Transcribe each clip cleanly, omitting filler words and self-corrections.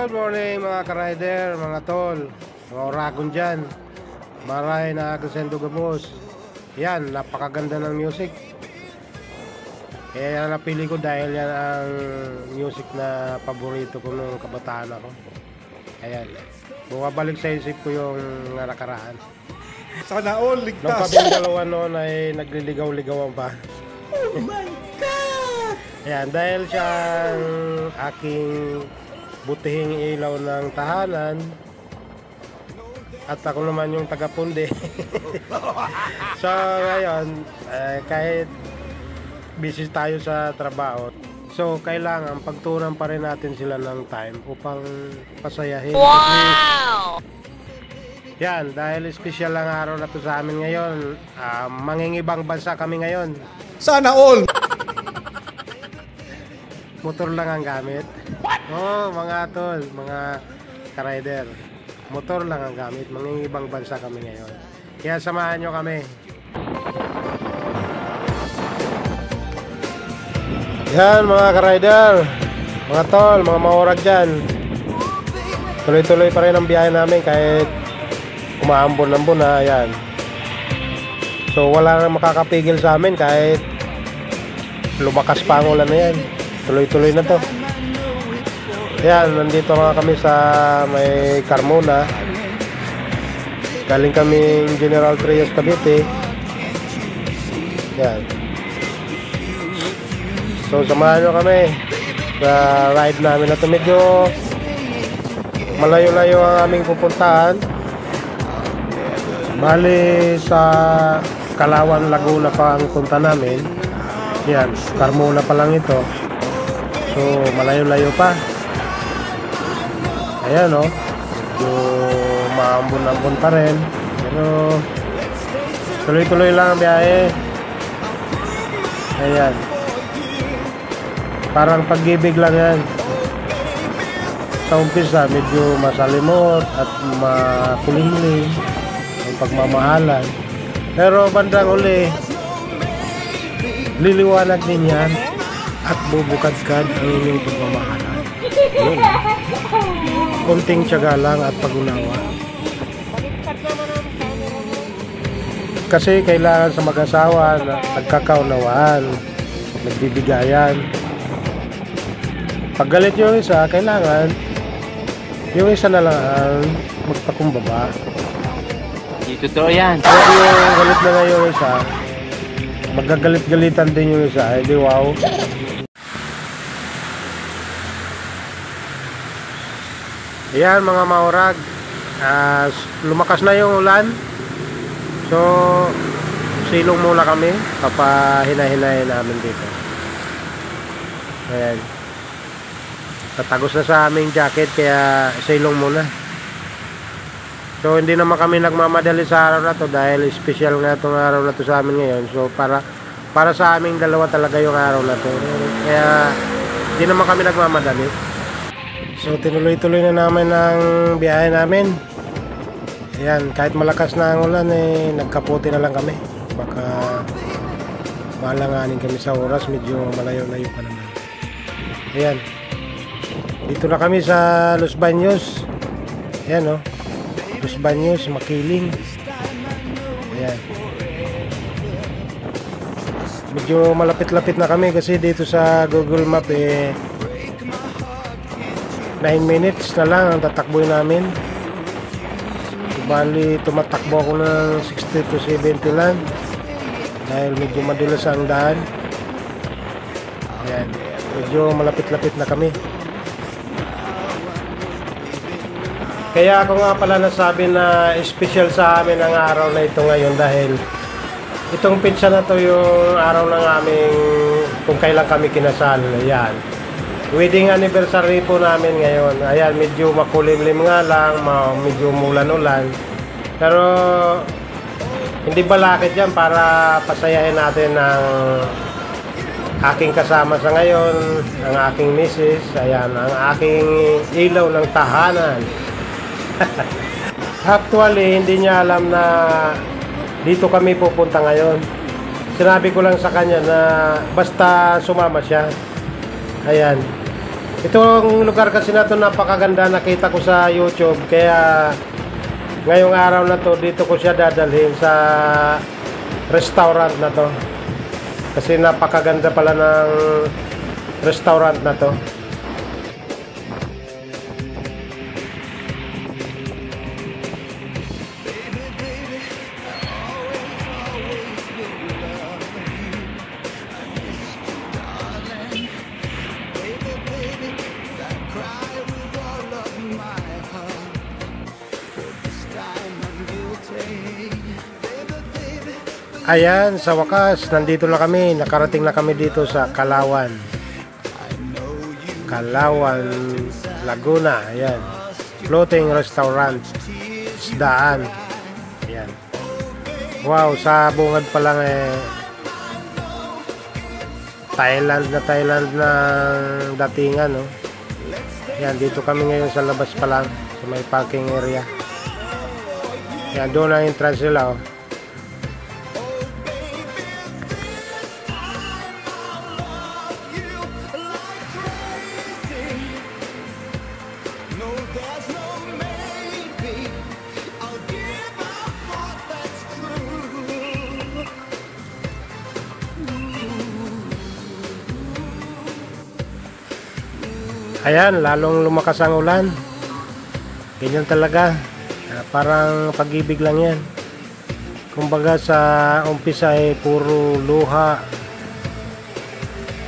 Good morning mga ka-rider, mga tol, mga oragon dyan. Maray na Agusendo Gabos. Yan, napakaganda ng music. Kaya yan napili ko dahil yan ang music na paborito ko nung kabataan ako. Ayan, bumabalik sa isip ko yung nakaraan. Sana all, Nung ligtas! kaming dalawa noon ay nagliligaw-ligawan pa. Oh my God! Ayan, dahil siyang aking butihing ilaw ng tahanan at ako naman yung taga-pundi. So ngayon, kahit busy tayo sa trabaho, so kailangan pagtunan pa rin natin sila ng time upang pasayahin. Wow! Yan, dahil special ang araw na to sa amin ngayon, mangingibang bansa kami ngayon. Sana all! Motor lang ang gamit. Oh, mga tol, mga ka-rider. Motor lang ang gamit. Mangingibang bansa kami ngayon. Kaya samahan nyo kami. Yan, mga ka-rider, mga tol, mga maurag dyan. Tuloy-tuloy pa rin ang biyahe namin kahit umaambon-ambon na. Yan. So, wala nang makakapigil sa amin kahit lumakas pa ang ulan na yan. Tuloy-tuloy na to. Yan, nandito nga kami sa may Carmona. Galing kaming General Trias, Cavite. Yan. So, samahan nyo kami sa ride namin na to. Medyo malayo-layo ang aming pupuntahan. Bali sa Kalawan, Laguna pa ang punta namin. Yan, Carmona pa lang ito. So, malayo-layo pa. Ayan, o. Yung maambon-ambon pa rin. Pero, tuloy-tuloy lang ang biyahe. Ayan. Parang pag-ibig lang yan. Sa umpisa, medyo masalimot at makuliling ang pagmamahalan. Pero bandang uli, liliwanag din yan at bubukadkad ang inyong pagmamahalan. Yun. Kunting tiyaga lang at pag-unawa. Kasi kailangan sa mag-asawa na nagkakaunawaan, nagbibigayan. Pag galit yung isa, kailangan yung isa na lang ang magpakumbaba. Hindi totoo yan. Pag yung galit na nga yung isa, magagalit-galitan din yung isa. Hindi, wow. Ayan mga maurag, lumakas na yung ulan. So silong muna kami, papahina-hinahin namin dito. Ayan, tatagos na sa aming jacket kaya silong muna. So hindi naman kami nagmamadali sa araw na to dahil special nga itong araw na to sa amin ngayon. So para sa aming dalawa talaga yung araw na to, kaya hindi naman kami nagmamadali. So tinuloy-tuloy na namin ang biyahe namin. Ayan, kahit malakas na ang ulan nagkaputi na lang kami. Baka malanganin kami sa oras, medyo malayo-layo pa naman. Ayan, dito na kami sa Los Baños. Ayan, Los Baños, Makiling. Ayan, medyo malapit-lapit na kami kasi dito sa Google Map 9 minutes na lang ang tatakboy namin. Bali tumatakbo ako ng 60 to 70 lang dahil medyo madulas ang daan. Ayan, medyo malapit-lapit na kami. Kaya ako nga pala nasabi na special sa amin ang araw na ito ngayon dahil itong pitsa na to yung araw ng aming kung kailan kami kinasal. Ayan, wedding anniversary po namin ngayon. Ayan, medyo makulimlim nga lang, medyo mulan-ulan. Pero hindi balakid yan para pasayahin natin ang aking kasama sa ngayon, ang aking misis. Ayan, ang aking ilaw ng tahanan. Actually, hindi niya alam na dito kami pupunta ngayon. Sinabi ko lang sa kanya na basta sumama siya. Ayan. Itong lugar kasi na to napakaganda, nakita ko sa YouTube, kaya ngayong araw na to dito ko siya dadalhin sa restaurant na to. Kasi napakaganda pala ng restaurant na to. Ayan, sa wakas, nandito na kami. Nakarating na kami dito sa Kalawan. Kalawan, Laguna. Ayan. Floating restaurant. Isdaan. Ayan. Wow, sa bungad pa lang Thailand na datingan, no? Ayan, dito kami ngayon sa labas pa lang. Sa may parking area. Ayan, doon ang entrance nila, oh. Ayan, lalong lumakas ang ulan. Ganyan talaga. Parang pag-ibig lang yan. Kumbaga sa umpisa ay puro luha.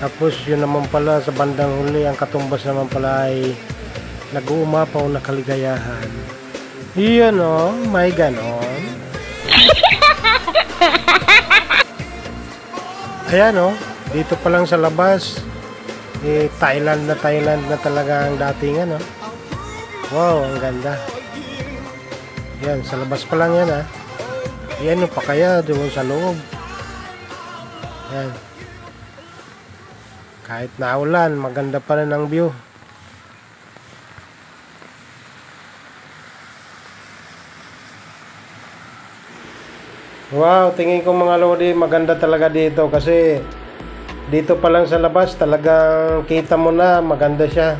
Tapos yun naman pala sa bandang huli, ang katumbas naman pala ay nag-uumapaw na kaligayahan. Iyon, oh, may ganon. Ayan, oh, dito pa lang sa labas. Thailand na talaga ang datingan, no? Wow, ang ganda. Yan, sa labas pa lang yan, ha. Yan, pa kaya doon sa loob. Yan. Kahit naulan, maganda pa rin ang view. Wow, tingin ko mga lodi, maganda talaga dito kasi dito pa lang sa labas talagang kita mo na maganda siya.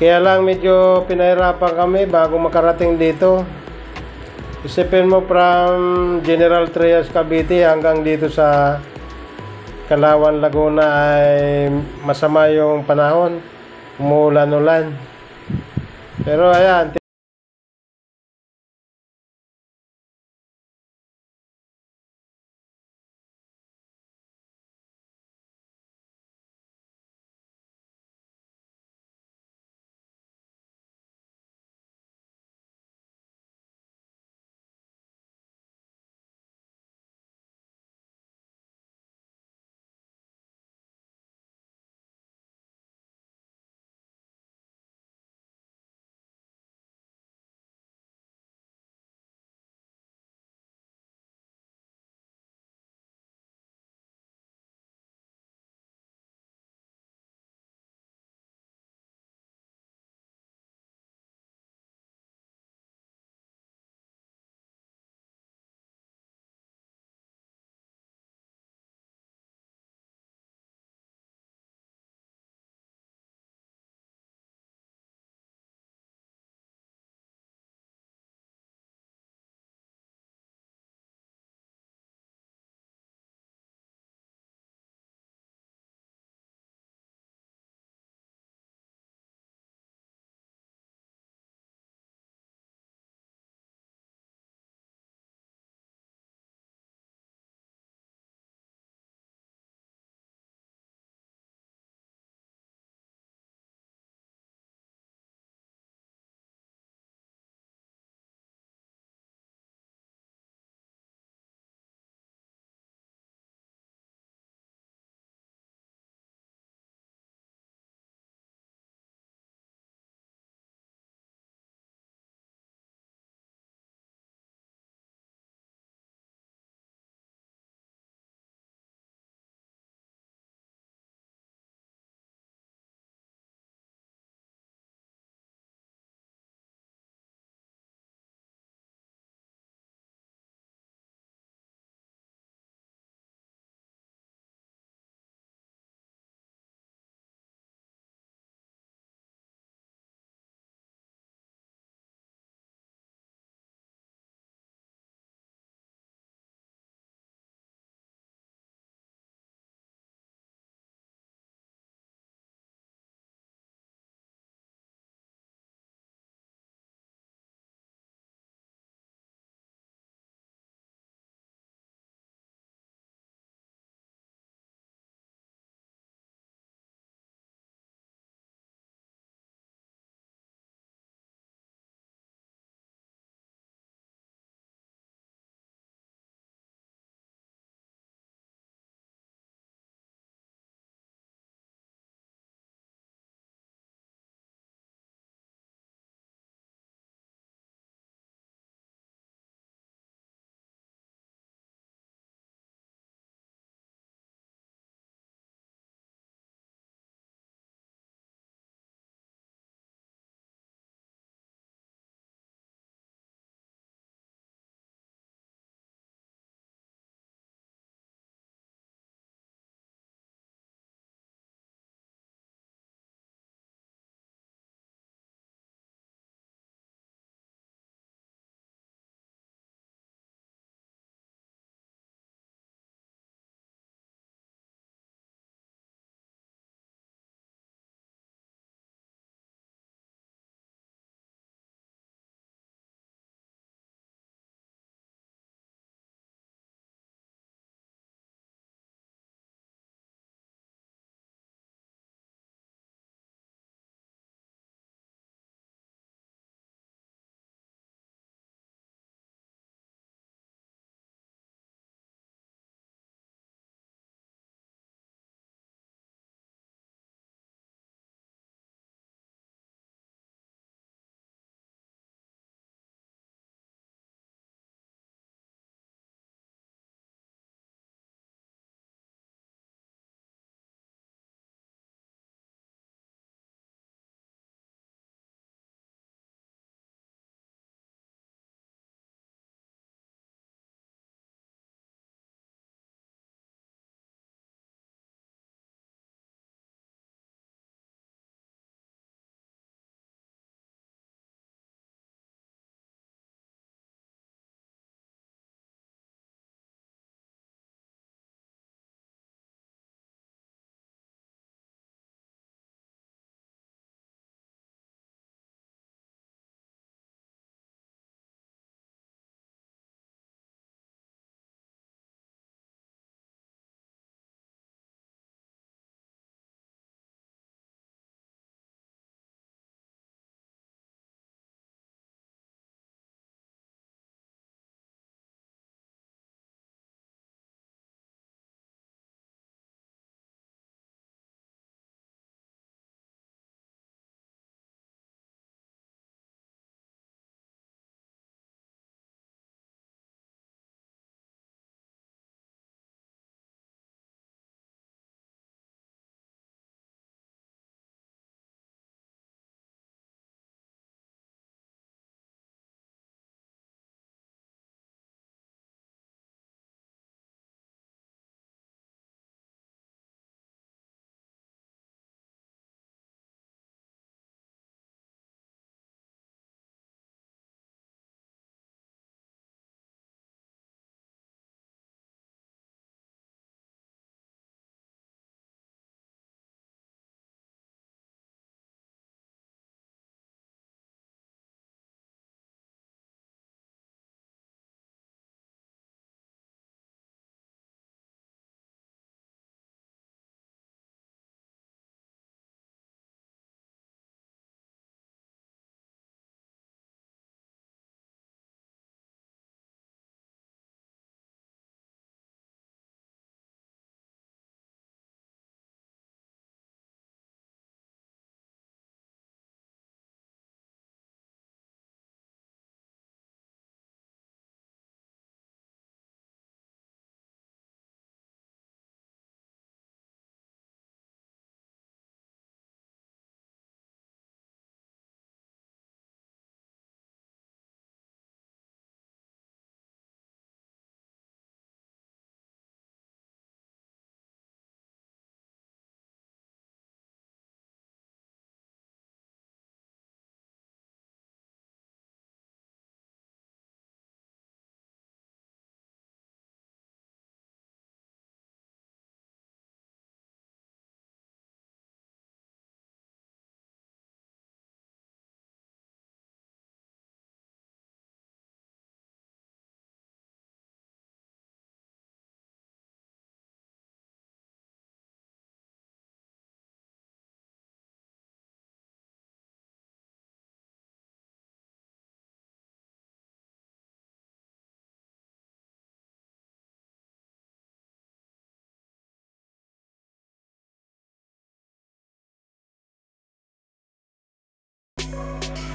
Kaya lang medyo pinahirapan kami bago makarating dito. Isipin mo from General Trias Cavite hanggang dito sa Kalawan, Laguna ay masama yung panahon, umuulan-ulan. Pero ayan,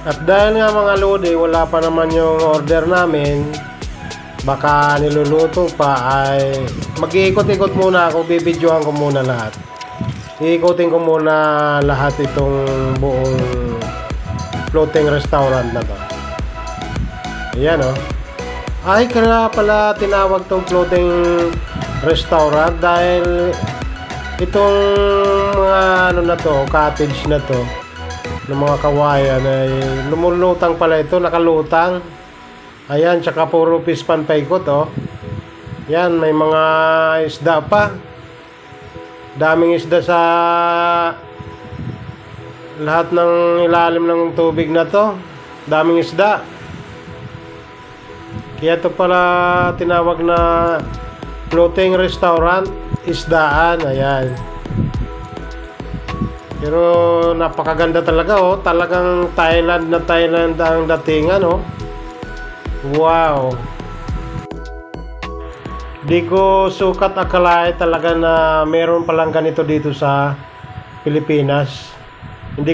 At dahil nga mga lodi, wala pa naman yung order namin, baka niluluto pa, ay mag-iikot-ikot muna ako, bibidyohan ko muna lahat. Iikutin ko muna lahat itong buong floating restaurant na to. Ayan o. Ay, kaya pala tinawag tong floating restaurant dahil itong mga ano na to, cottage na to, ng mga kawayan ay lumulutang pala ito, nakalutang. Ayan, tsaka puro pispan paikot oh. Yan, may mga isda pa. Daming isda sa lahat ng ilalim ng tubig na to. Daming isda. Kaya ito pala tinawag na floating restaurant, isdaan. Ayan. Pero napakaganda talaga oh. Talagang Thailand na Thailand ang datingan oh. Wow. Di ko sukat akalain talaga na meron palang ganito dito sa Pilipinas. Hindi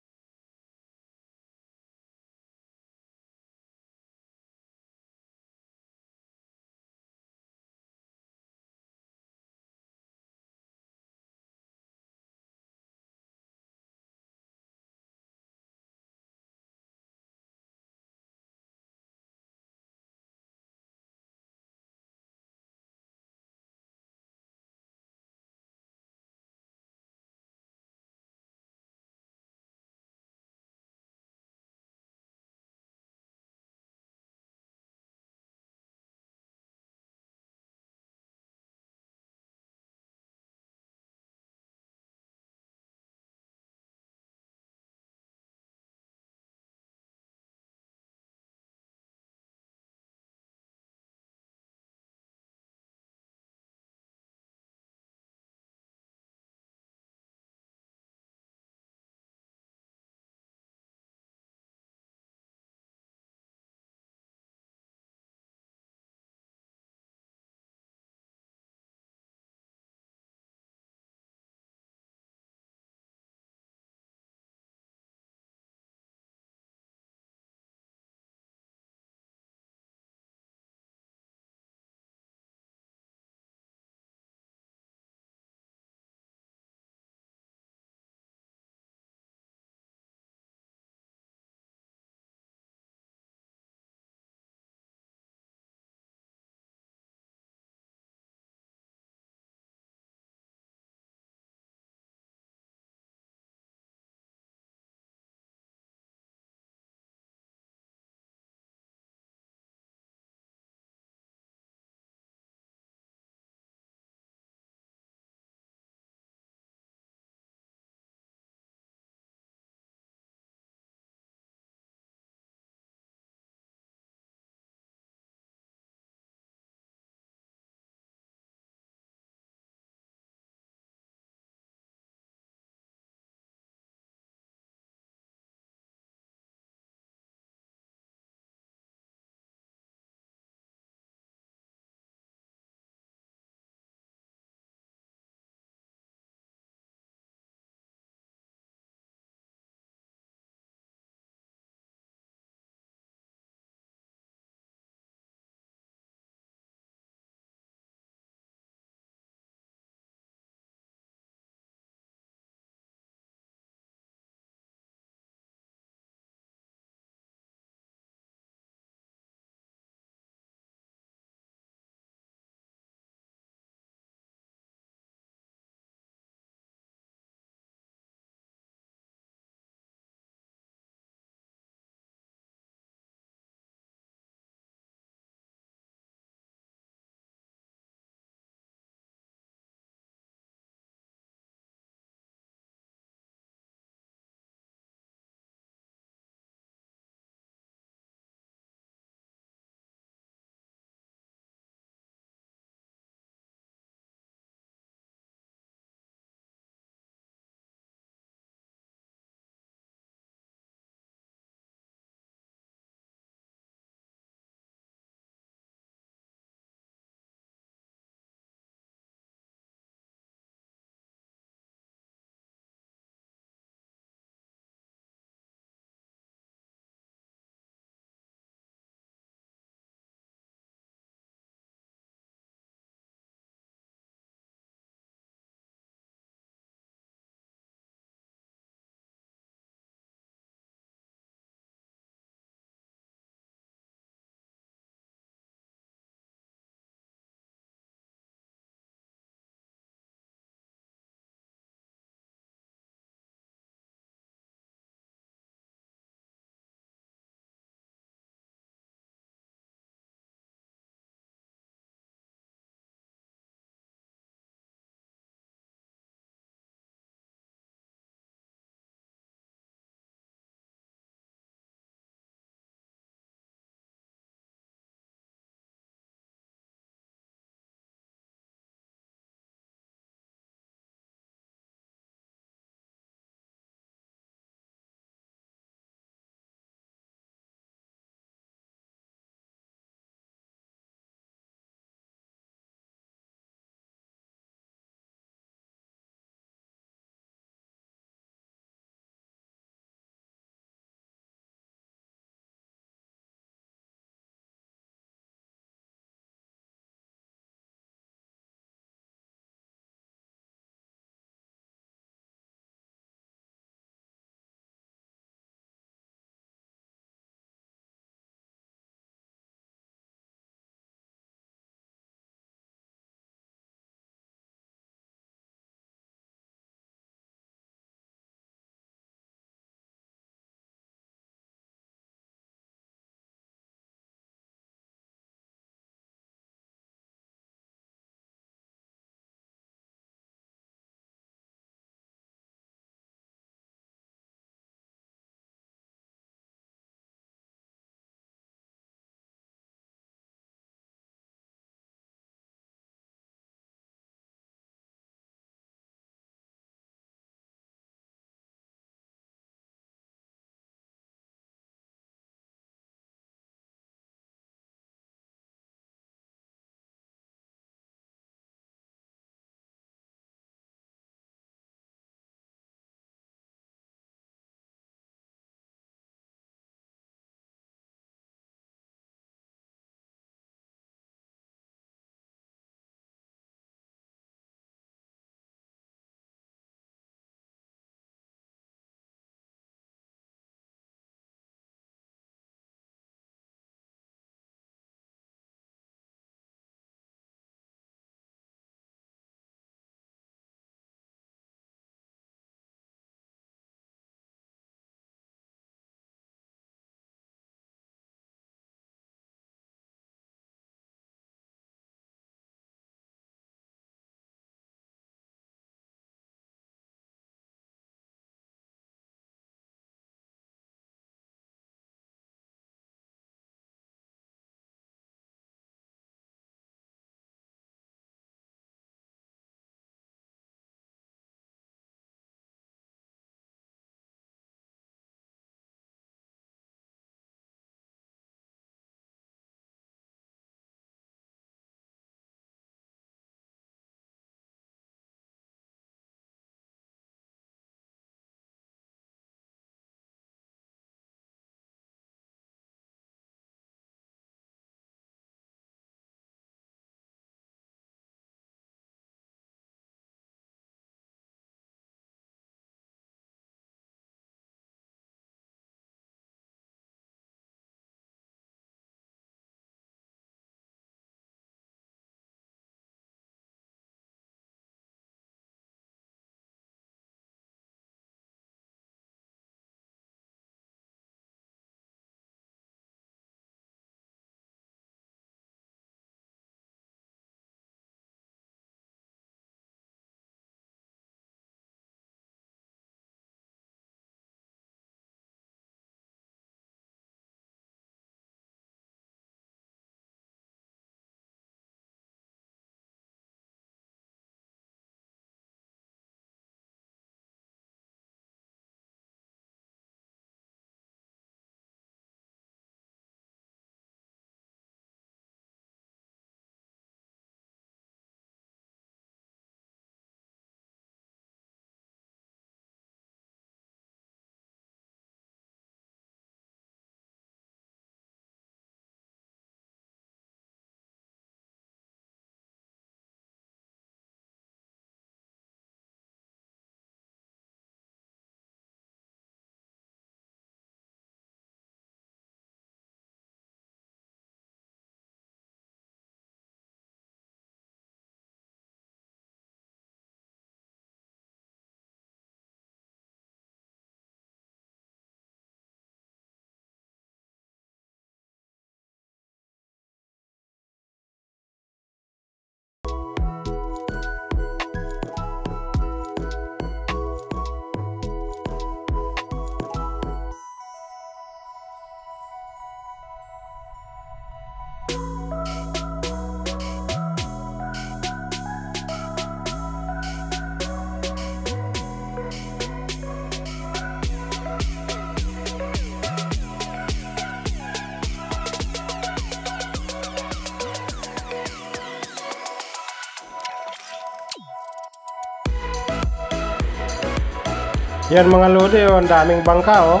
Yan mga lodi, oh, ang daming bangka, oh.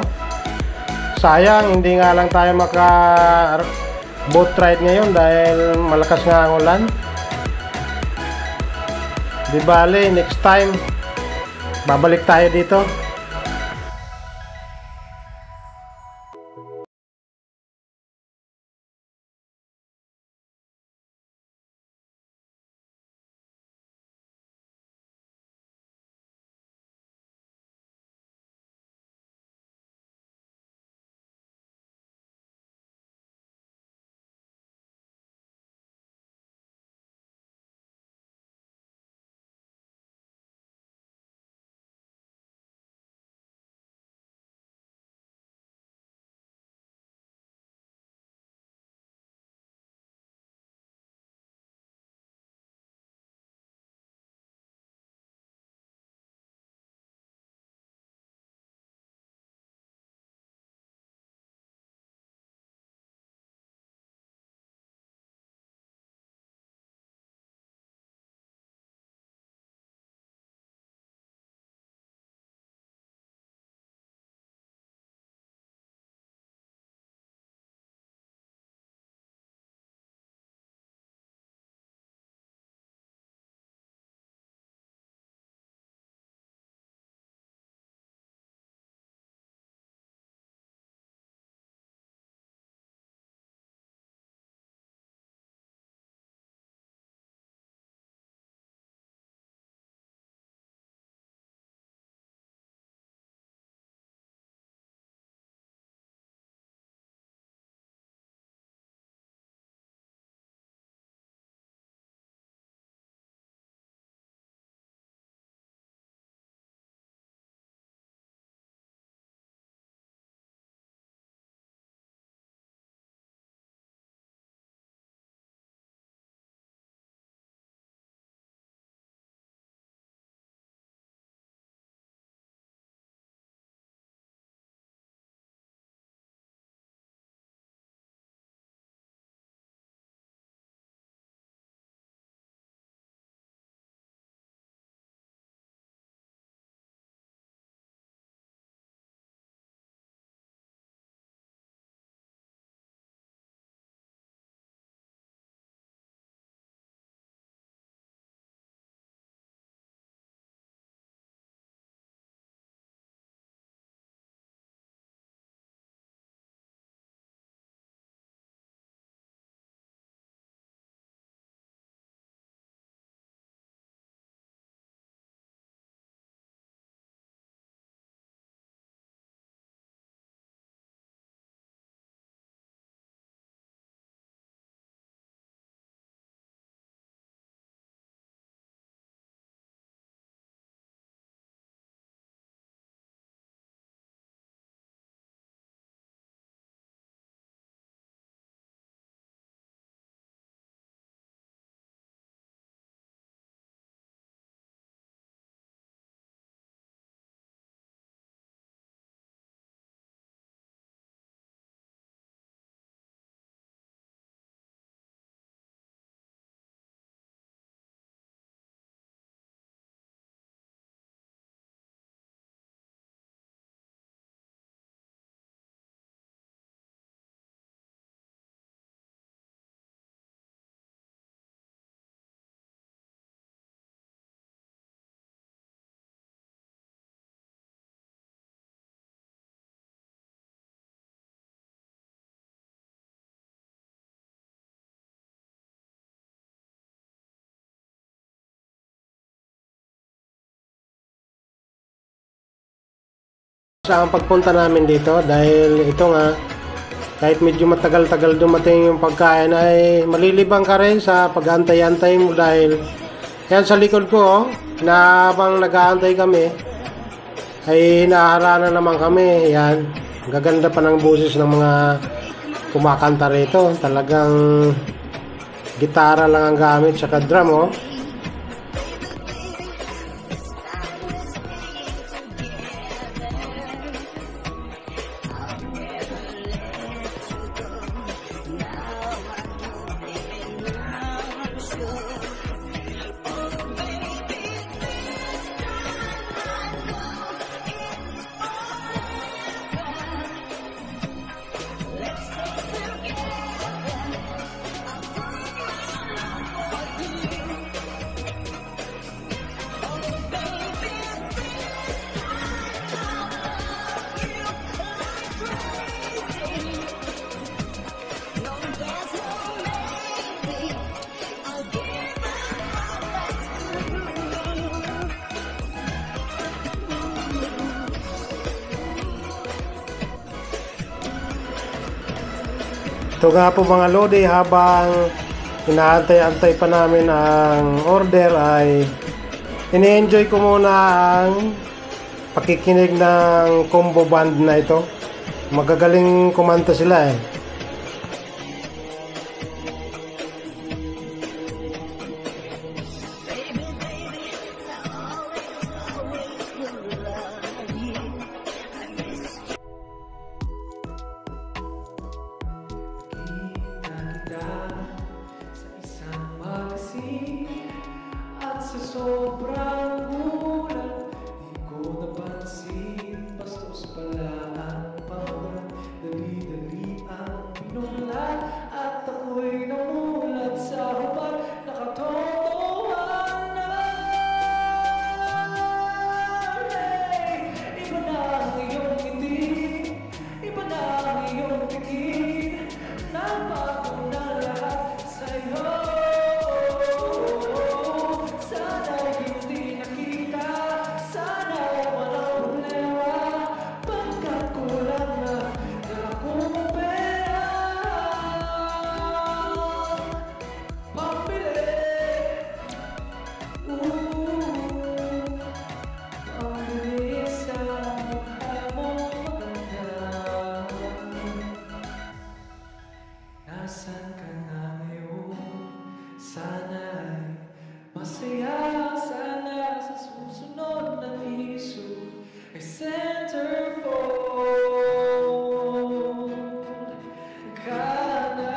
Sayang, hindi nga lang tayo maka boat ride ngayon dahil malakas nga ang ulan. Di bale, next time babalik tayo dito. Sa ang pagpunta namin dito dahil ito nga kahit medyo matagal-tagal dumating yung pagkain ay malilibang ka rin sa pag-antay-antay mo dahil yan sa likod ko na habang nag-aantay kami ay hinaharana naman kami. Yan, gaganda pa ng boses ng mga kumakanta rito. Talagang gitara lang ang gamit saka drum Ito nga po mga lodi, habang inaantay-antay pa namin ang order ay ini-enjoy ko muna ang pakikinig ng combo band na ito. Magagaling kumanta sila eh. Sobrang gulat, di ko napansin, bastos pala ang pangalan. Dali-dali ang pinulat, at ako'y namulat sa hubad na katotohanan. Iba na ang iyong ngiti, iba na ang iyong tingin, nabago na lahat sa'yo. Nasaan ka na ngayon? Sana'y masaya. Sana sa susunod na isip ay centerfold ka na.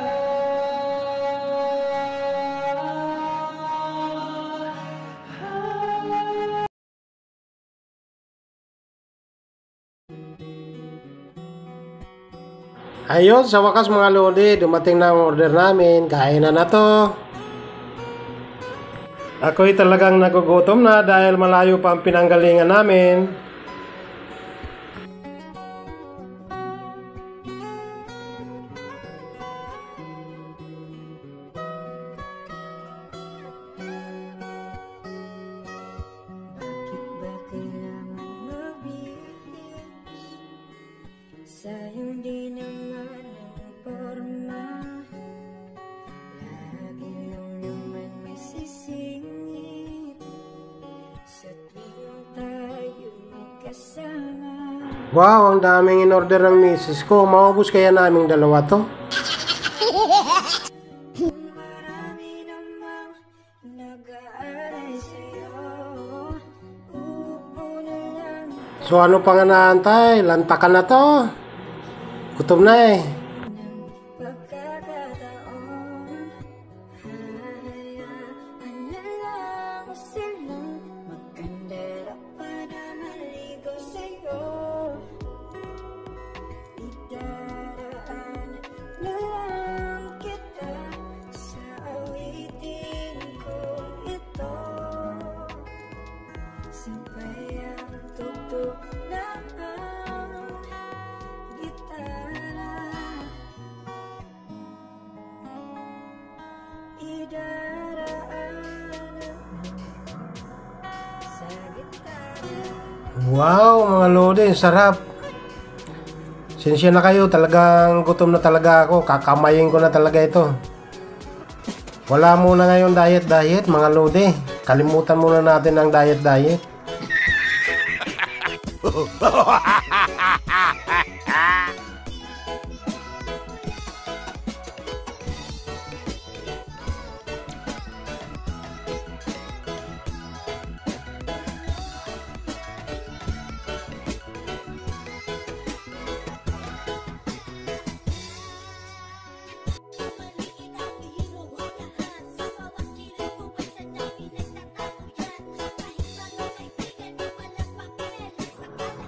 Ayun, sa wakas mga lodi, dumating na ang order namin. Kainan na to. Ako'y talagang nagugutom na dahil malayo pa ang pinanggalingan namin. Bakit ba kailangan mabilis? Sayang di naman ang forma. Lagi lang naman may sisingit sa tuwing tayo magkasama. Wow, ang daming in-order ng misis ko. Maubos kaya naming dalawa to? Marami namang nag-aalay sa'yo. Upo na lang So ano pa nga naantay? Lantakan na to. Gutom na eh. ng pagkakataon. Hayaan na lang silang magkandara para maligo sa'yo. Idaraan na lang kita sa awitin ko ito. Sabay ang tugtog ng gitara. Idaraan sa gitara. Wow, mga lodi, sarap. Sensya na kayo, talagang gutom na talaga ako. Kakamayin ko na talaga ito. Wala muna ngayon diet mga lodi. Kalimutan muna natin ang diet.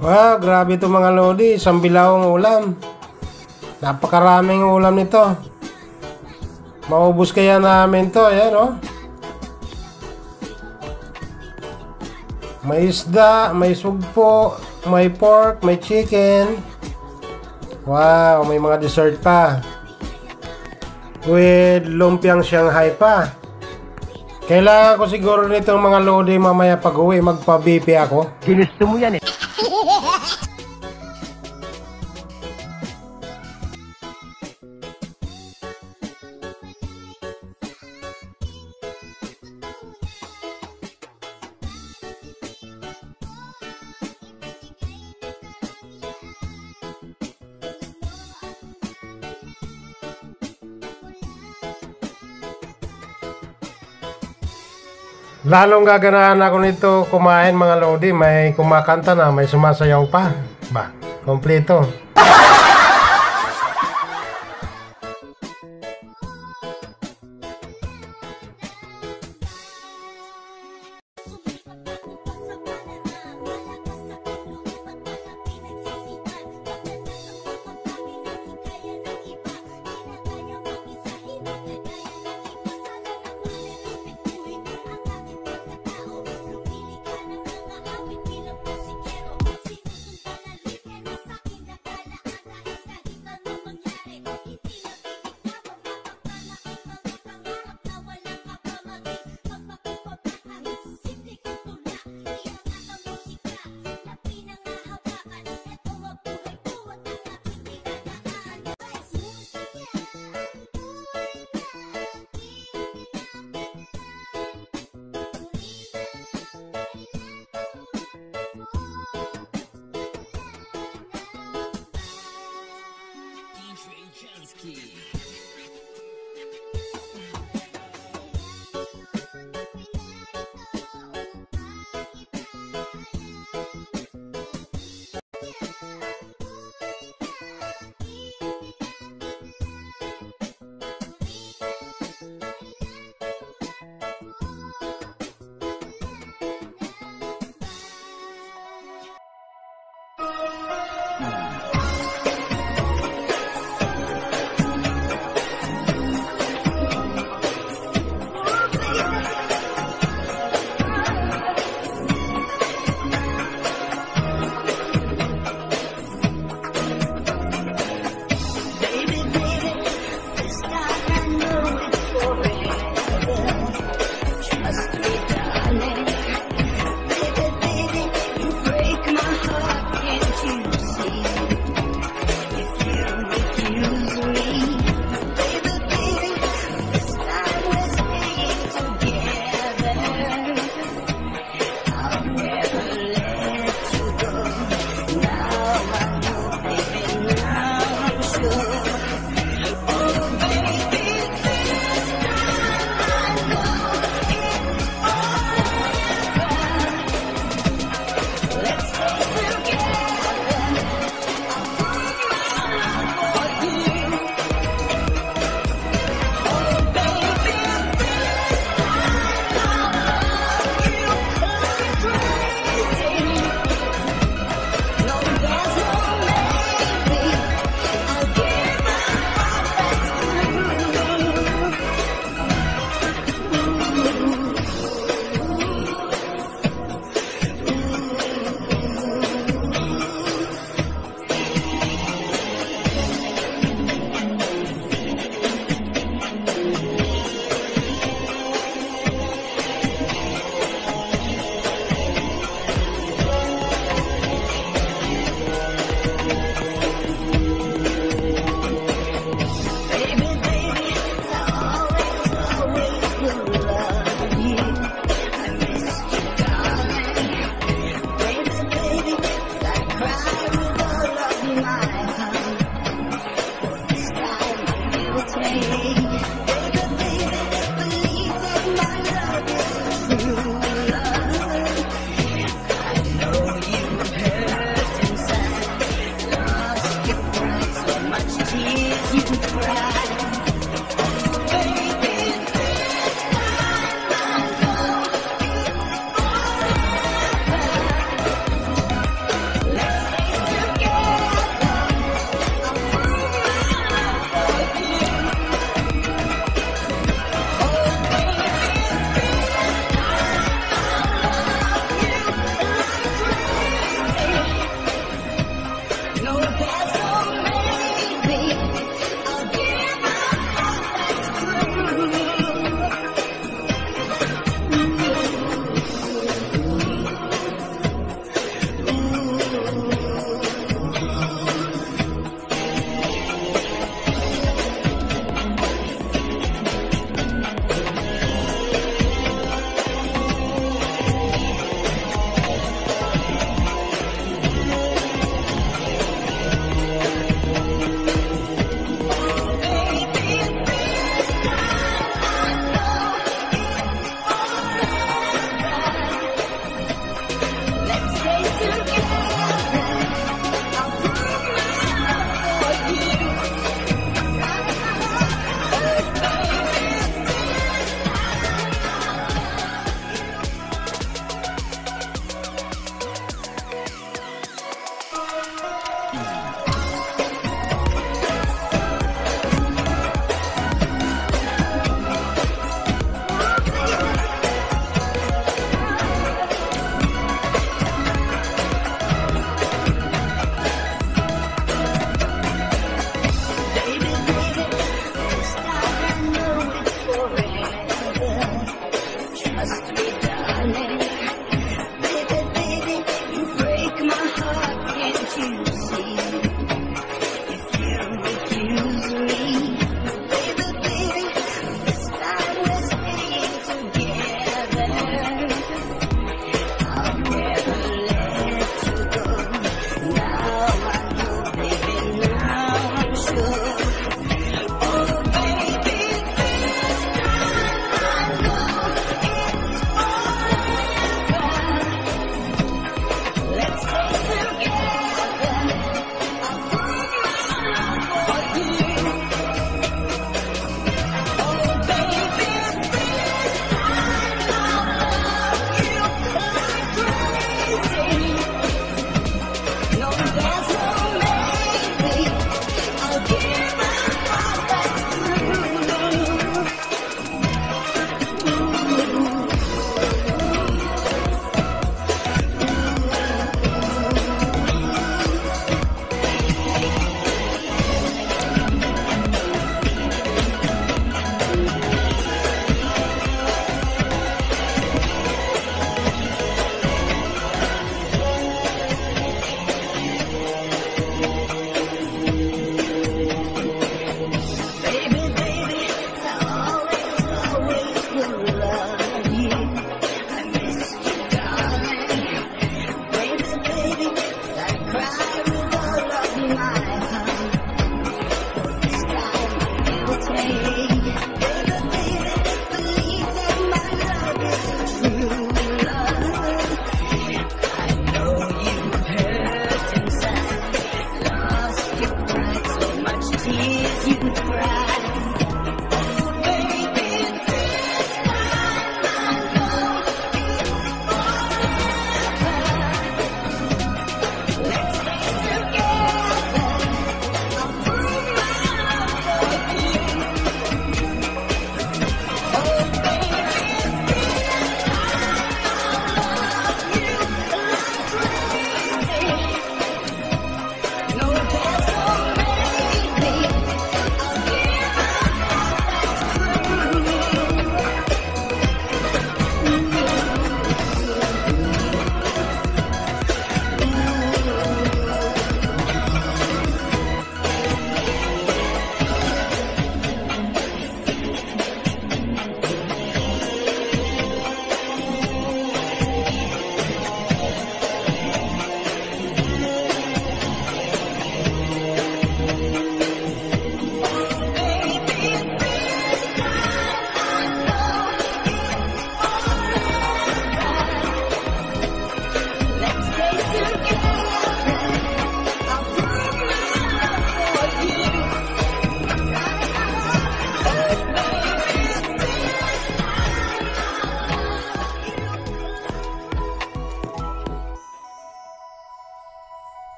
Wow, grabe ito mga lodi. Isang bilawang ulam. Napakaraming ulam nito. Maubos kaya namin to. Ayan oh. May isda, may sugpo, may pork, may chicken. Wow, may mga dessert pa. With lumpiang Shanghai pa. Kailangan ko siguro nitong mga lodi mamaya pag uwi. Magpa-BP ako. Ginusto mo yan eh. Lalong gaganahan ako nito kumain mga lodi. May kumakanta na, may sumasayaw pa. Ba, kompleto.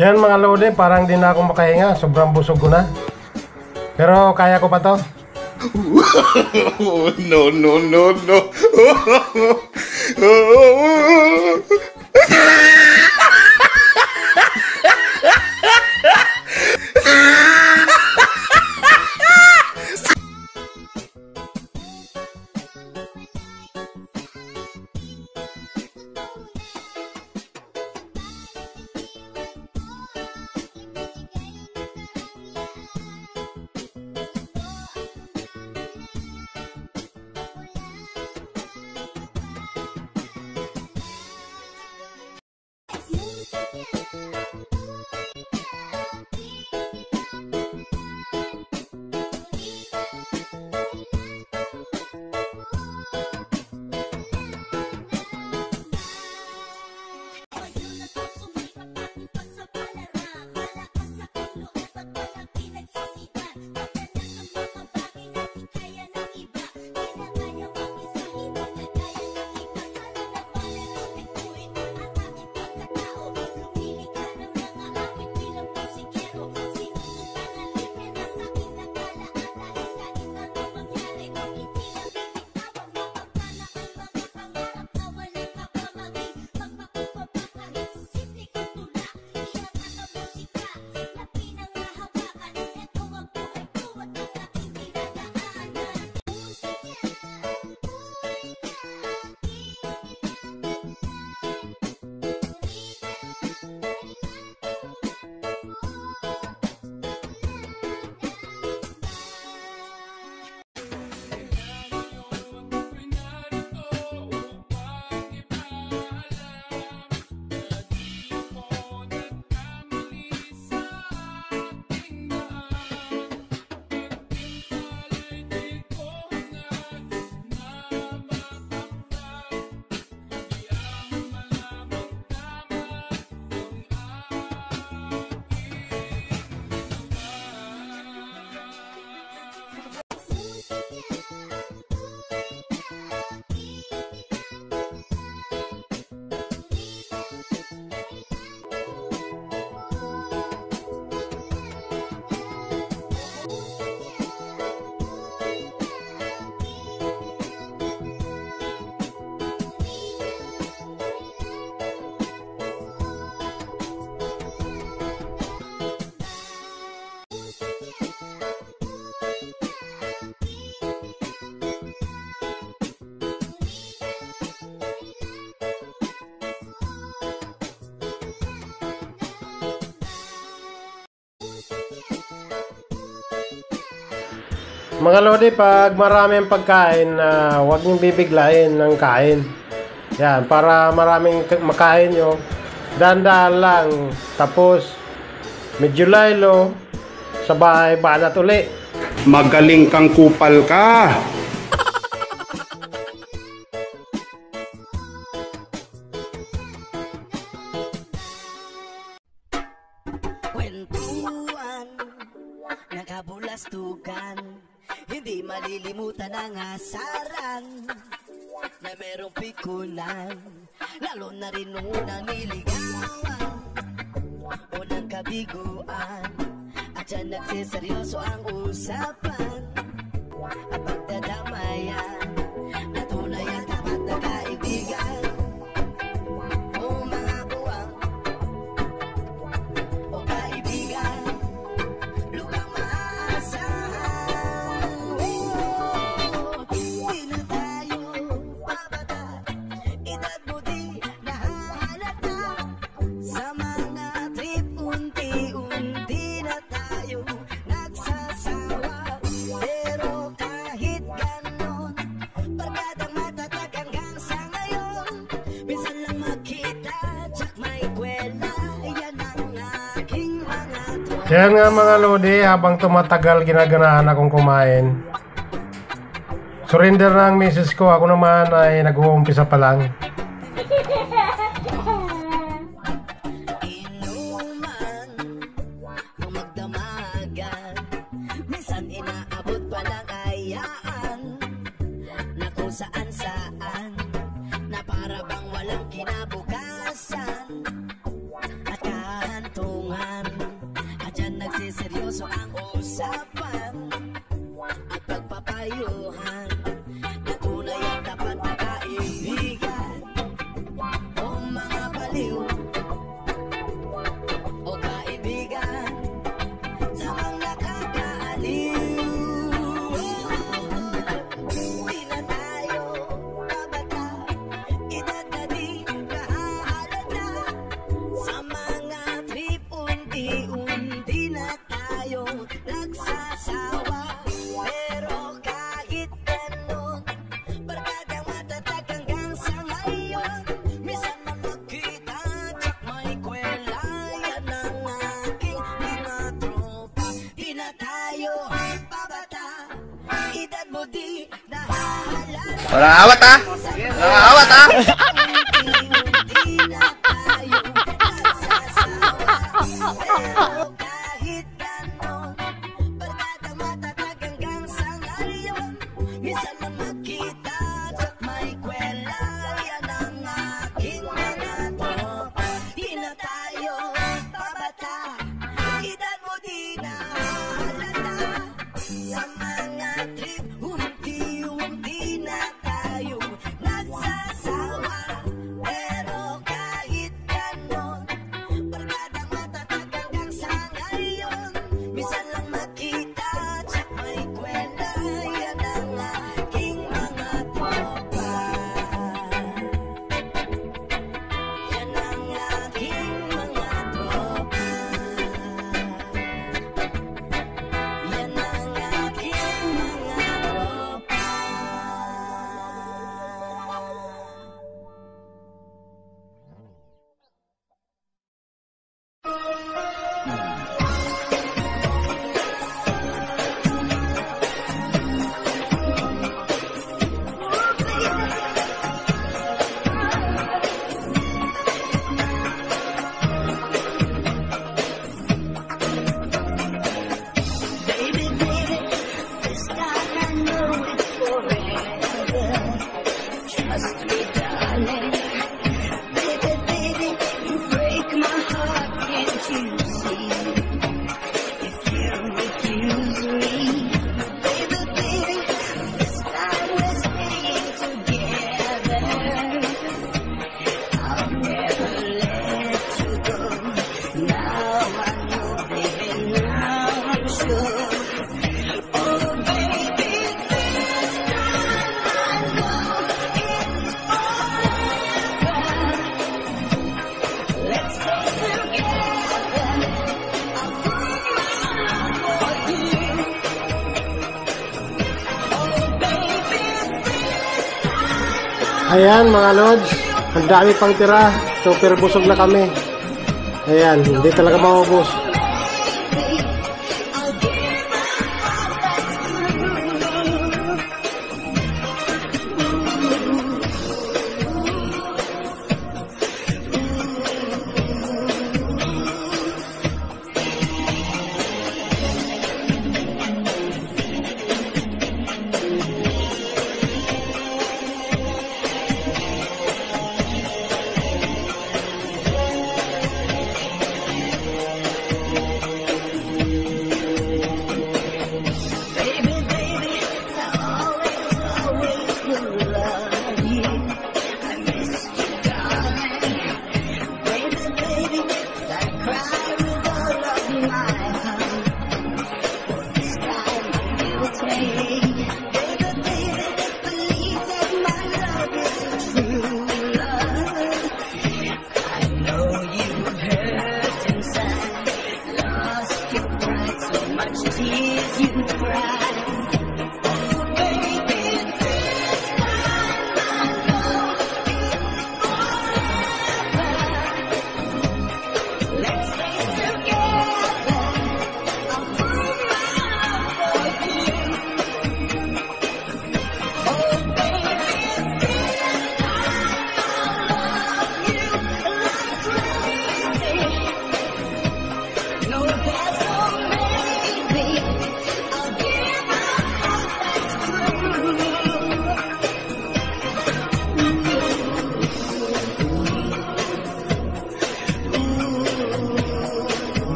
Yan mga lodi, parang di na ako makahinga. Sobrang busog ko na. Pero kaya ko pa to. No, no, no, no. Mga lodi, pag marami ang pagkain, huwag niyong bibiglain ng kain. Yan, para maraming makain nyo, dahan-dahan lang. Tapos, medyo laylo, sa bahay banat uli. Magaling kang kupal ka. Kwentuhan, nakabulastugan, hindi malilimutan ang asaran na merong pikunan, lalo na rin nung unang niligawan, unang kabiguan, at dyan nagsiseryoso ang usapan at pagdadamayan na tunay ang tapat na kaibigan. O mga buwang o kaibigan, lubang maasahan. Di na tayo babata, edad mo di nahahalata. Sa mga trip unti-unti na tayo nagsasawa. Pero kahit ganon, barkadang matatag hanggang sa ngayon. Minsan lang makita, tsak may kwela, yan ang aking mga tropa. Yan nga mga lodi, habang tumatagal ginaganahan akong kumain. Surrender na ang misis ko, ako naman ay nag-uumpisa pa lang. Inuman, kung magdamagan, minsan inaabot pa ng ayaan, na kung saan-saan, na para bang walang kinabukasan, at kahantungan. usapan at pagpapayuhan na tunay at tapat na kaibigan o mga baliw o kaibigan sa mga nakakaaliw. Di na tayo babata, edad na di kahahalata sa mga trip, unti-unti na tayo nagsasawa. Pero kahit ganun, barkadang matatag hanggang sa ngayon. Minsan man magkita, tsak may kwela, yan ang aking mga tropa. Di na tayo babata, edad mo di nahahalata. Walang awat ha? Walang awat ha? Unti-unti na tayo nagsasawa. Pero kahit ganon, barkadang matatag hanggang sa ngayon. Minsan man magkita, tsak may kwela, yan ang aking mga tropa. Di na tayo babata, edad mo di nahalata sa mga trip, unti-unti na tayo nagsasawa. Pero kahit ganon, barkadang matatag hanggang sa ngayon. Minsan lang makita, tsak may kwenta, yan ang aking mga tropa. Yan ang aking mga tropa. Yan ang aking mga tropa. Baby, baby, this time I know it's forever. Trust me, darling. Baby, baby, you break my heart, can't you see? If you refuse me, baby, baby, this time we're staying together. I'll never let you go. Now I know, baby, now I'm sure. Oh, baby, this time I know it's forever. Let's stay together. I'll prove my love for you. Oh, baby, Ayan mga lods, ang dami pang tira. Super busog na kami. Ayan, hindi talaga maubos. I'll give my all that's true. Baby, baby, I always, always will love you. I miss you, darling. Baby, baby, I cry with all of my heart. For this time you'll take. Baby, baby, believe that my love is a true love. I know you've hurt inside, lost your pride, so much tears you've cried. Oh, baby, this time I know it's forever. Let's stay together. I'll prove my love for you. Oh, baby, this time I'll love you like crazy. No, there's no maybe. I'll give my all that's true.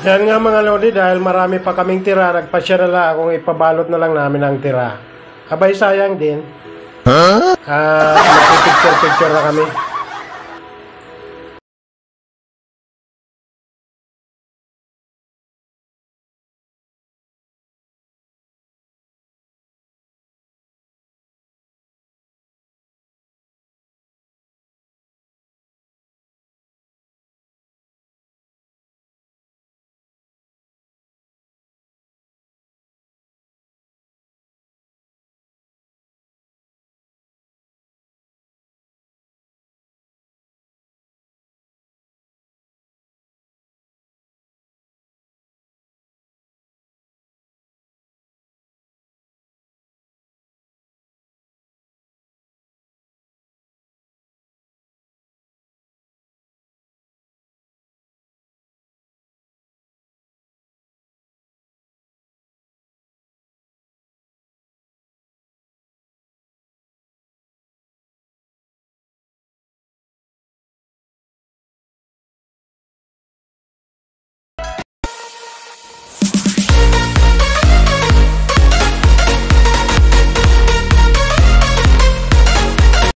Yan nga mga lodi, dahil marami pa kaming tira, nagpasya na lang kung ipabalot na lang namin ang tira. Abay sayang din. Magpipicture-picture na kami.